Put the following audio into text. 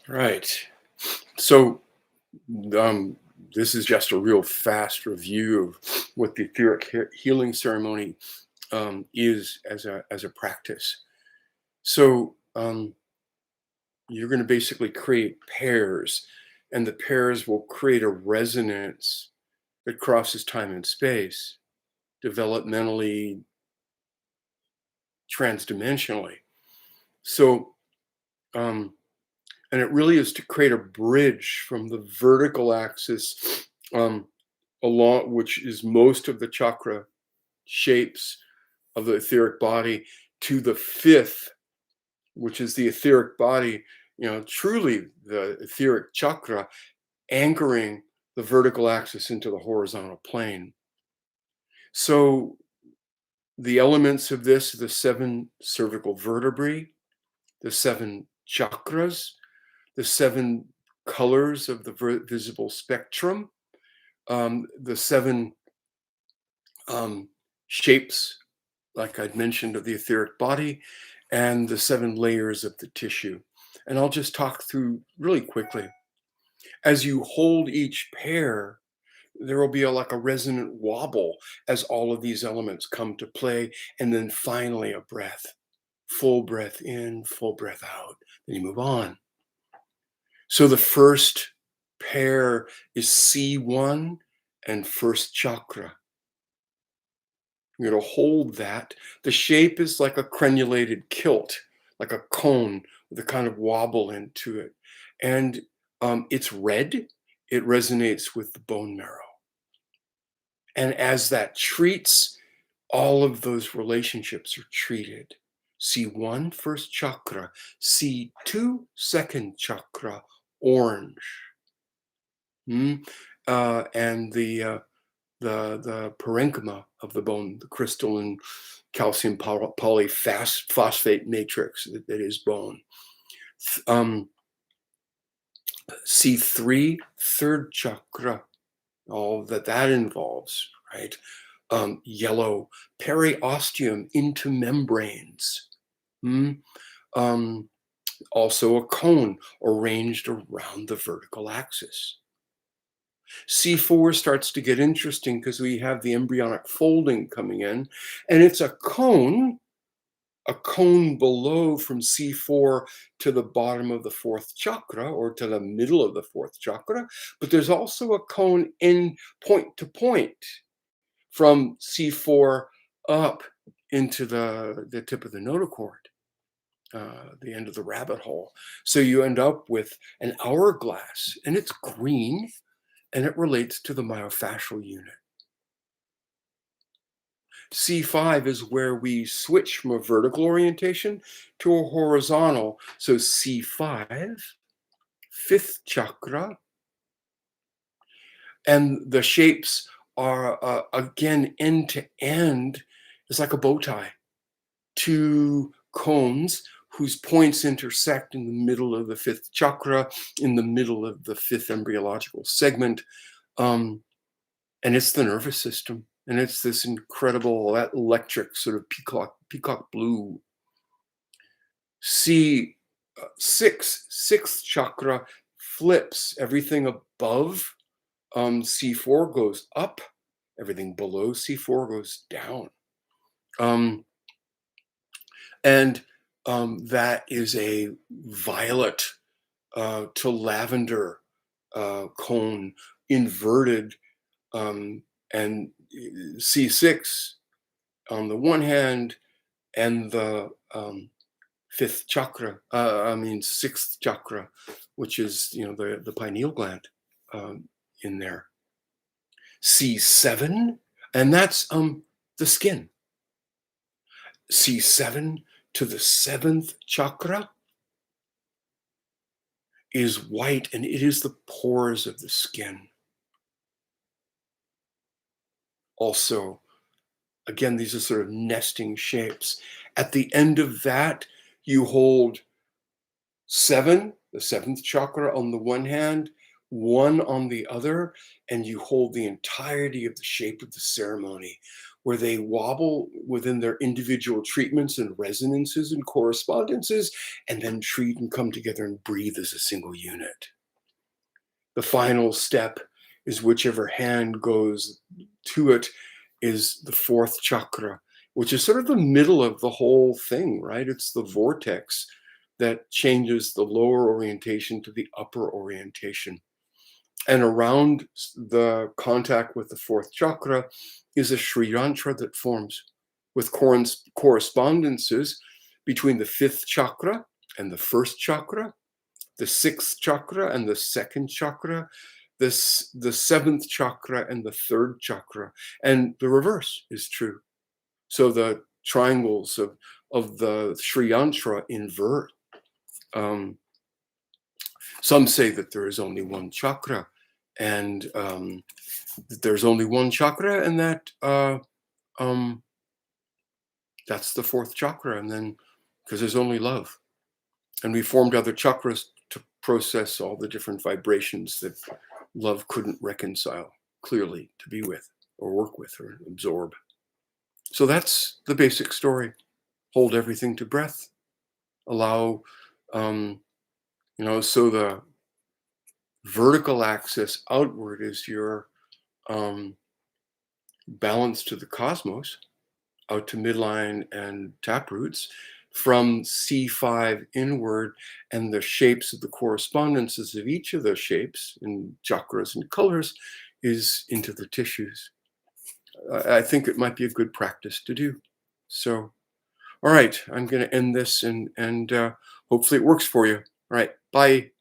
Right. So um, this is just a real fast review of what the etheric healing ceremony is as a practice. So you're going to basically create pairs, and the pairs will create a resonance that crosses time and space, developmentally, transdimensionally. So, um, and it really is to create a bridge from the vertical axis um, along, which is most of the chakra shapes of the etheric body, to the fifth, which is the etheric body, truly the etheric chakra, anchoring the vertical axis into the horizontal plane. So the elements of this, the seven cervical vertebrae, the seven chakras, the seven colors of the visible spectrum, the seven um, shapes, like I'd mentioned, of the etheric body, and the seven layers of the tissue. And I'll just talk through really quickly. As you hold each pair, there will be like a resonant wobble as all of these elements come to play, and then finally a breath, full breath in, full breath out. Then you move on. So the first pair is C1 and first chakra. You're going to hold that. The shape is like a crenulated kilt, like a cone with a kind of wobble into it. And it's red. It resonates with the bone marrow. And as that treats, all of those relationships are treated. C1, first chakra. C2, second chakra, orange. And the parenchyma of the bone, the crystalline calcium polyphosphate matrix that is bone. C3, third chakra, all that involves, right? Yellow periosteum into membranes. Mm? Um, Also a cone arranged around the vertical axis. C4 starts to get interesting because we have the embryonic folding coming in, and it's a cone below from C4 to the bottom of the fourth chakra or to the middle of the fourth chakra. But there's also a cone in point to point from C4 up into the tip of the notochord, the end of the rabbit hole. So you end up with an hourglass, and it's green, and it relates to the myofascial unit. C5 is where we switch from a vertical orientation to a horizontal. So C5, fifth chakra, and the shapes are again end to end. It's like a bow tie, two cones whose points intersect in the middle of the fifth chakra, in the middle of the fifth embryological segment. And it's the nervous system. And it's this incredible, that electric sort of peacock blue. C sixth chakra flips. Everything above C4 goes up. Everything below C4 goes down. And that is a violet to lavender cone inverted, and C6 on the one hand, and the sixth chakra, which is the pineal gland in there. C7, and that's the skin. C7 to the seventh chakra is white, and it is the pores of the skin. Also, again, these are sort of nesting shapes. At the end of that, you hold 7, the seventh chakra on the one hand, one on the other, and you hold the entirety of the shape of the ceremony, where they wobble within their individual treatments and resonances and correspondences, and then treat and come together and breathe as a single unit. The final step is whichever hand goes to it is the fourth chakra, which is sort of the middle of the whole thing, right? It's the vortex that changes the lower orientation to the upper orientation. And around the contact with the fourth chakra is a Sri Yantra that forms with correspondences between the fifth chakra and the first chakra, the sixth chakra and the second chakra, the seventh chakra and the third chakra. And the reverse is true. So the triangles of the Sri Yantra invert. Some say that there is only one chakra, and that there's only one chakra, and that that's the fourth chakra. And then, because there's only love, and we formed other chakras to process all the different vibrations that love couldn't reconcile clearly to be with, or work with, or absorb. So that's the basic story. Hold everything to breath. Allow, so the vertical axis outward is your balance to the cosmos, out to midline and taproots, from C5 inward, and the shapes of the correspondences of each of those shapes and chakras and colors is into the tissues. I think it might be a good practice to do. So, all right, I'm going to end this, and hopefully it works for you. All right, bye.